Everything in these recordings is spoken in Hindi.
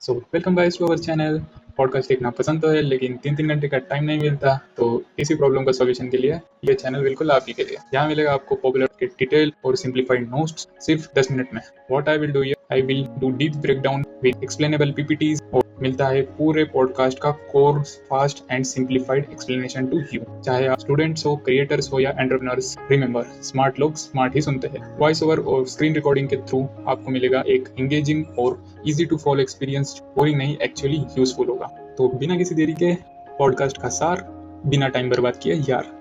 So welcome guys to our channel. Podcast देखना पसंद तो है लेकिन 3-3 घंटे का टाइम नहीं मिलता, तो इसी प्रॉब्लम का सॉल्यूशन के लिए ये चैनल बिल्कुल आप ही के लिए। यहाँ मिलेगा आपको पॉपुलर के डिटेल और सिंप्लीफाइड नोट्स सिर्फ 10 मिनट में। What I will do here, I will do deep breakdown with explainable PPTs और मिलता है पूरे पॉडकास्ट का core fast and simplified explanation to you. चाहे आप स्टूडेंट्स हो, क्रिएटर्स हो या एंटरप्रेन्योर्स, रिमेंबर स्मार्ट लोग स्मार्ट ही सुनते हैं। वॉइस ओवर और स्क्रीन रिकॉर्डिंग के थ्रू आपको मिलेगा एक एंगेजिंग और easy to follow experience, boring नहीं, एक्चुअली यूजफुल होगा। तो बिना किसी देरी के पॉडकास्ट का सार, बिना टाइम बर्बाद किए यार।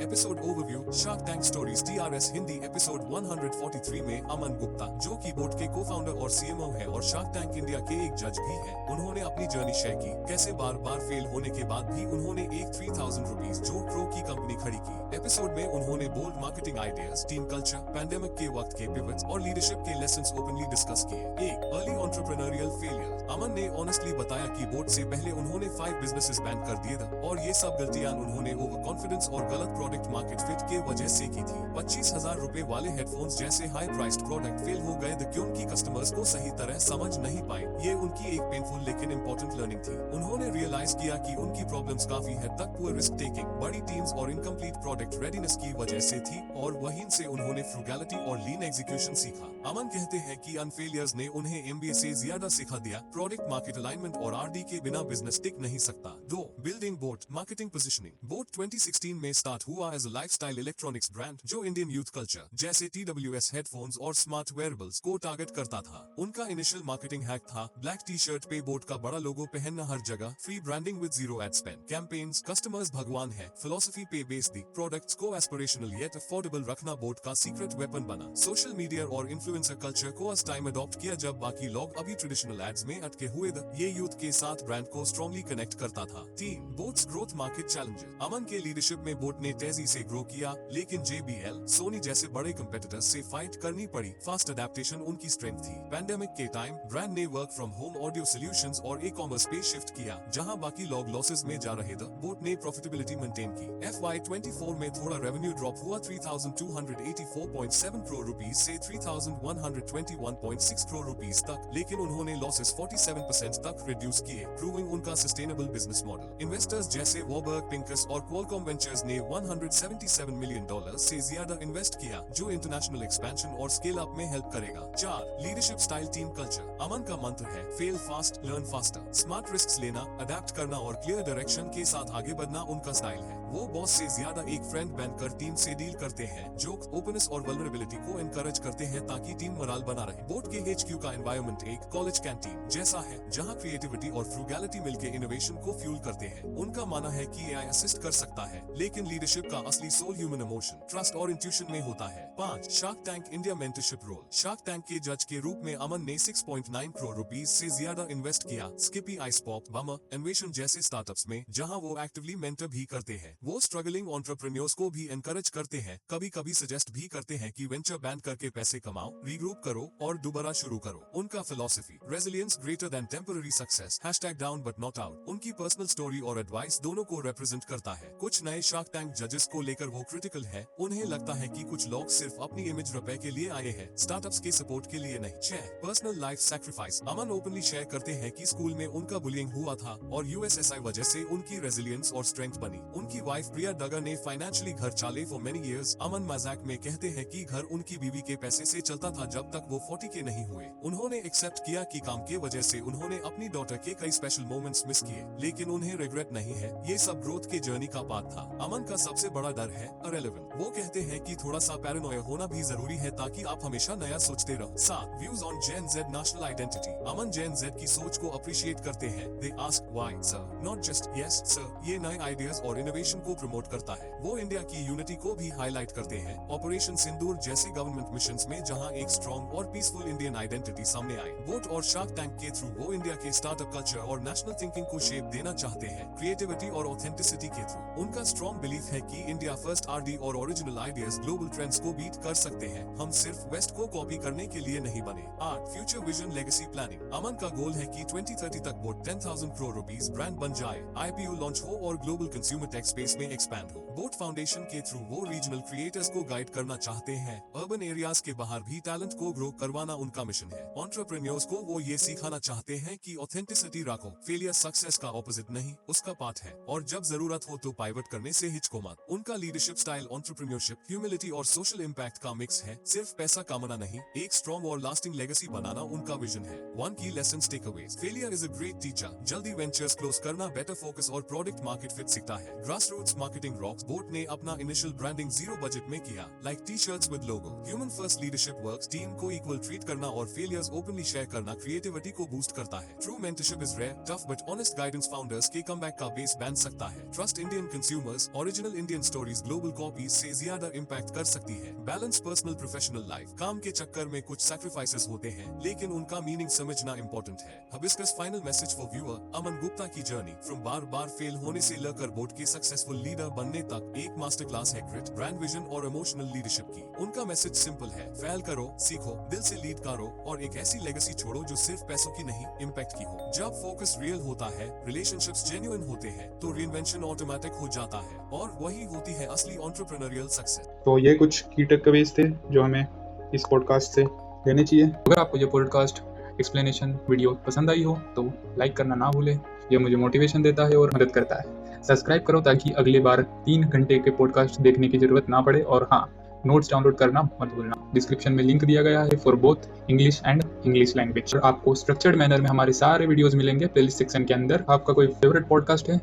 Episode overview shark tank stories TRS Hindi episode 143 में अमन गुप्ता, जो की बोट के को-फाउंडर और सीएमओ है और शार्क टैंक इंडिया के एक जज भी हैं, उन्होंने अपनी जर्नी शेयर की। कैसे बार बार फेल होने के बाद भी उन्होंने एक 3000 रुपीज जो क्रो की कंपनी खड़ी की। एपिसोड में उन्होंने bold marketing ideas, team culture, pandemic के वक्त के पिवट्स और लीडरशिप के लेसन्स ओपनली डिस्कस किए। एक अर्ली एंटरप्रेन्योरियल फेलियर। अमन ने ऑनेस्टली बताया कि बोट से पहले उन्होंने 5 बिजनेसेस बैन कर दिए थे और ये सब गलतियां उन्होंने ओवर कॉन्फिडेंस और गलत प्रोडक्ट मार्केट फिट के वजह से की थी। 25,000 रुपए वाले हेडफोन्स जैसे हाई प्राइस्ड प्रोडक्ट फेल हो गए थे क्योंकि कस्टमर्स को सही तरह समझ नहीं पाए। ये उनकी एक पेनफुल लेकिन इंपॉर्टेंट लर्निंग थी। उन्होंने रियलाइज किया कि उनकी प्रॉब्लम्स काफी हद तक पुअर रिस्क टेकिंग, बड़ी टीम्स और इनकम्प्लीट प्रोडक्ट रेडीनेस की वजह से थी और वहीं से उन्होंने फ्रूगैलिटी और लीन एग्जीक्यूशन सीखा। अमन कहते हैं कि अनफेलियर्स ने उन्हें एमबीए से ज्यादा सिखा दिया। प्रोडक्ट मार्केट अलाइनमेंट और आरडी के बिना बिजनेस टिक नहीं सकता। 2. Building boAt marketing positioning. BoAt 2016 में स्टार्ट हुआ as a lifestyle electronics brand जो इंडियन यूथ कल्चर जैसे TWS हेडफोन्स और स्मार्ट वेयरेबल्स को टारगेट करता था। उनका इनिशियल मार्केटिंग हैक था ब्लैक टी शर्ट पे बोट का बड़ा लोगो पहनना हर जगह, free branding with zero ad spend, campaigns, customers भगवान है, फिलोसफी पे बेस्ड दी, प्रोडक्ट्स को एस्पिरेशनल येट अफोर्डेबल रखना बोट का सीक्रेट वेपन बना। सोशल मीडिया और इन्फ्लुएंसर कल्चर को उस टाइम अडॉप्ट किया जब बाकी लोग अभी ट्रेडिशनल एड्स में अटके हुए थे। ये यूथ के साथ ब्रांड को स्ट्रॉन्गली कनेक्ट करता था। 3. BoAt's growth market challenges. Aman के लीडरशिप में बोट ने तेजी से ग्रो किया, लेकिन JBL, सोनी जैसे बड़े कंपेटिटर्स से फाइट करनी पड़ी। फास्ट अडेप्टेशन उनकी स्ट्रेंथ थी। पैंडेमिक के टाइम ब्रांड ने work from home, audio solutions और ई-कॉमर्स पे शिफ्ट किया, जहां बाकी लोग लॉसेस में जा रहे थे। बोट ने प्रॉफिटेबिलिटी मेंटेन की। FY24 में थोड़ा रेवेन्यू ड्रॉप हुआ 3284.7 करोड़ रुपीस से 3121.6 करोड़ रुपीस तक, लेकिन उन्होंने लॉसेस 47% तक रिड्यूस किए, प्रूविंग उनका सस्टेनेबल बिजनेस मॉडल। इन्वेस्टर्स जैसे वॉबर्ग, पिंकस और क्वालकॉम वेंचर्स ने $177 मिलियन से ज्यादा इन्वेस्ट किया, जो इंटरनेशनल एक्सपेंशन और स्केल अप में हेल्प करेगा। 4. Leadership style team culture. Aman का मंत्र है fail fast, learn faster. Smart risk लेना, अडेप्ट करना और क्लियर डायरेक्शन के साथ आगे बढ़ना उनका स्टाइल है। वो बॉस से ज्यादा एक फ्रेंड बनकर टीम से डील करते हैं, जो ओपननेस और वल्नरेबिलिटी को एनकरेज करते हैं ताकि टीम मोराल बना रहे। बोट के HQ का एनवायरनमेंट एक कॉलेज कैंटीन जैसा है, जहां क्रिएटिविटी और फ्रूगैलिटी मिलकर इनोवेशन को फ्यूल करते हैं। उनका मानना है कि AI असिस्ट कर सकता है, लेकिन लीडरशिप का असली सोल ह्यूमन इमोशन, ट्रस्ट और इंट्यूशन में होता है। 5. Shark Tank India mentorship role. Shark Tank के जज के रूप में अमन ने 6.9 करोड़ रुपीस से ज्यादा इन्वेस्ट किया स्किपी, आइसपॉप, बमर, अन्वेषण जैसे स्टार्टअप्स में, जहां वो एक्टिवली मेंटर भी करते हैं। वो स्ट्रगलिंग एंटरप्रेन्योर्स को भी एनकरेज करते हैं, कभी कभी सजेस्ट भी करते हैं कि वेंचर बैन करके पैसे कमाओ, रीग्रुप करो और दोबारा शुरू करो। उनका philosophy resilience greater than temporary success, #down but not out, उनकी पर्सनल स्टोरी और एडवाइस दोनों को रिप्रेजेंट करता है। कुछ नए शार्क टैंक जजेस को लेकर वो क्रिटिकल है, उन्हें लगता है कि कुछ लोग सिर्फ अपनी इमेज रुपए के लिए आए हैं, स्टार्टअप्स के सपोर्ट के लिए नहीं। 6. Personal life sacrifice. Aman openly share करते हैं कि स्कूल में उनका बुलिंग हुआ था और USSI वजह से उनकी रेजिलियंस और स्ट्रेंथ बनी। उनकी वाइफ प्रिया डगर ने फाइनेंशियली घर चाले फॉर मेनी इयर्स। अमन मजाक में कहते हैं कि घर उनकी बीवी के पैसे से चलता था जब तक वो 40 के नहीं हुए। उन्होंने एक्सेप्ट किया कि काम के वजह से उन्होंने अपनी डॉटर के कई स्पेशल मोमेंट्स मिस किए, लेकिन उन्हें रिग्रेट नहीं है। ये सब ग्रोथ के जर्नी का पार्ट था। अमन का सबसे बड़ा डर है इररिलेवेंट। वो कहते हैं कि थोड़ा सा पैरानोया होना भी जरूरी है ताकि आप हमेशा नया सोचते रहो। 7. Views on Gen Z national identity. Aman Gen Z की सोच को अप्रिशिएट करते हैं। They ask why sir, not just yes sir. ये नए आइडियाज और इनोवेशन को प्रमोट करता है। वो इंडिया की यूनिटी को भी हाईलाइट करते हैं, ऑपरेशन सिंदूर जैसे गवर्नमेंट मिशंस में, जहां एक स्ट्रॉन्ग और पीसफुल इंडियन आइडेंटिटी सामने आई। बोट और शार्क टैंक के थ्रू वो इंडिया के स्टार्टअप कल्चर और नेशनल थिंकिंग को शेप देना चाहते हैं, क्रिएटिविटी और ऑथेंटिसिटी के थ्रू। उनका स्ट्रॉन्ग बिलीफ है कि इंडिया फर्स्ट RD और ओरिजिनल आइडियाज ग्लोबल ट्रेंड्स को बीट कर सकते हैं। हम सिर्फ वेस्ट को कॉपी करने के लिए नहीं बने। 8. Future vision legacy planning. Aman का गोल है कि 2030 तक बोट 10,000 करोड़ रुपीस ब्रांड बन जाए, IPO लॉन्च हो और global consumer tech space cities में एक्सपैंड हो। बोट फाउंडेशन के थ्रू वो रीजनल क्रिएटर्स को गाइड करना चाहते हैं। अर्बन एरियाज के बाहर भी टैलेंट को ग्रो करवाना उनका मिशन है। एंटरप्रेन्योर्स को वो ये सिखाना चाहते हैं कि ऑथेंटिसिटी रखो, फेलियर सक्सेस का ऑपोजिट नहीं उसका पार्ट है, और जब जरूरत हो तो पाइवट करने से हिचको मत। उनका लीडरशिप स्टाइल एंटरप्रेन्योरशिप, ह्यूमिलिटी और सोशल इम्पैक्ट का मिक्स है। सिर्फ पैसा कमाना नहीं, एक स्ट्रॉन्ग और लास्टिंग लेगेसी बनाना उनका विजन है। One key lesson takeaways, failure is a great teacher. जल्दी वेंचर्स क्लोज करना, बेटर फोकस और प्रोडक्ट मार्केट फिट सीखता है। Grassroots marketing rocks. BoAt ने अपना इनिशियल ब्रांडिंग जीरो बजट में किया, like T shirts with logo. Human first leadership works, team को इक्वल ट्रीट करना और फेलियर्स ओपनली शेयर करना क्रिएटिविटी को बूस्ट करता है। True mentorship is rare, tough but honest guidance founders के कमबैक का बेस बन सकता है। Trust Indian consumers, original Indian stories global copies से ज्यादा इम्पैक्ट कर सकती है। बैलेंस पर्सनल प्रोफेशनल लाइफ, काम के चक्कर में कुछ सैक्रिफाइसेस होते हैं, लेकिन उनका मीनिंग समझना इंपॉर्टेंट है। Hibiscus final message for viewer, Aman Gupta की जर्नी फ्रॉम बार बार फेल होने से लेकर बोट के सक्सेसफुल लीडर बनने तक एक मास्टर क्लास है ग्रिट, ब्रांड विजन और इमोशनल लीडरशिप की। उनका मैसेज सिंपल है, फेल करो, सीखो, दिल से लीड करो और एक ऐसी लेगेसी छोड़ो जो सिर्फ पैसों की नहीं, इम्पैक्ट की हो। जब फोकस रियल होता है, रिलेशनशिप्स जेन्युइन होते हैं, तो रीइन्वेंशन ऑटोमेटिक हो जाता है, और वही होती है असली एंटरप्रेन्योरियल सक्सेस। तो ये कुछ की टेकअवेज थे जो हमें इस पॉडकास्ट से लेने चाहिए। अगर आपको ये पॉडकास्ट एक्सप्लेनेशन वीडियो पसंद आई हो तो लाइक करना ना भूलें, ये मुझे मोटिवेशन देता है और मदद करता है। सब्सक्राइब करो ताकि अगली बार 3 घंटे के पॉडकास्ट देखने की जरूरत ना पड़े, और हाँ, नोट्स डाउनलोड करना मत भूलना। डिस्क्रिप्शन में लिंक दिया गया है for both English and English language. और आपको स्ट्रक्चर्ड मैनर में हमारे सारे वीडियोस मिलेंगे प्लेलिस्ट सेक्शन के अंदर। आपका कोई फेवरेट पॉडकास्ट है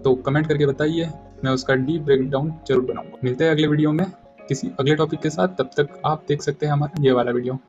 तो कमेंट करके बताइए, मैं उसका डीप ब्रेकडाउन जरूर बनाऊंगा। मिलते हैं अगले वीडियो में किसी अगले टॉपिक के साथ, तब तक आप देख सकते हैं हमारा ये वाला वीडियो।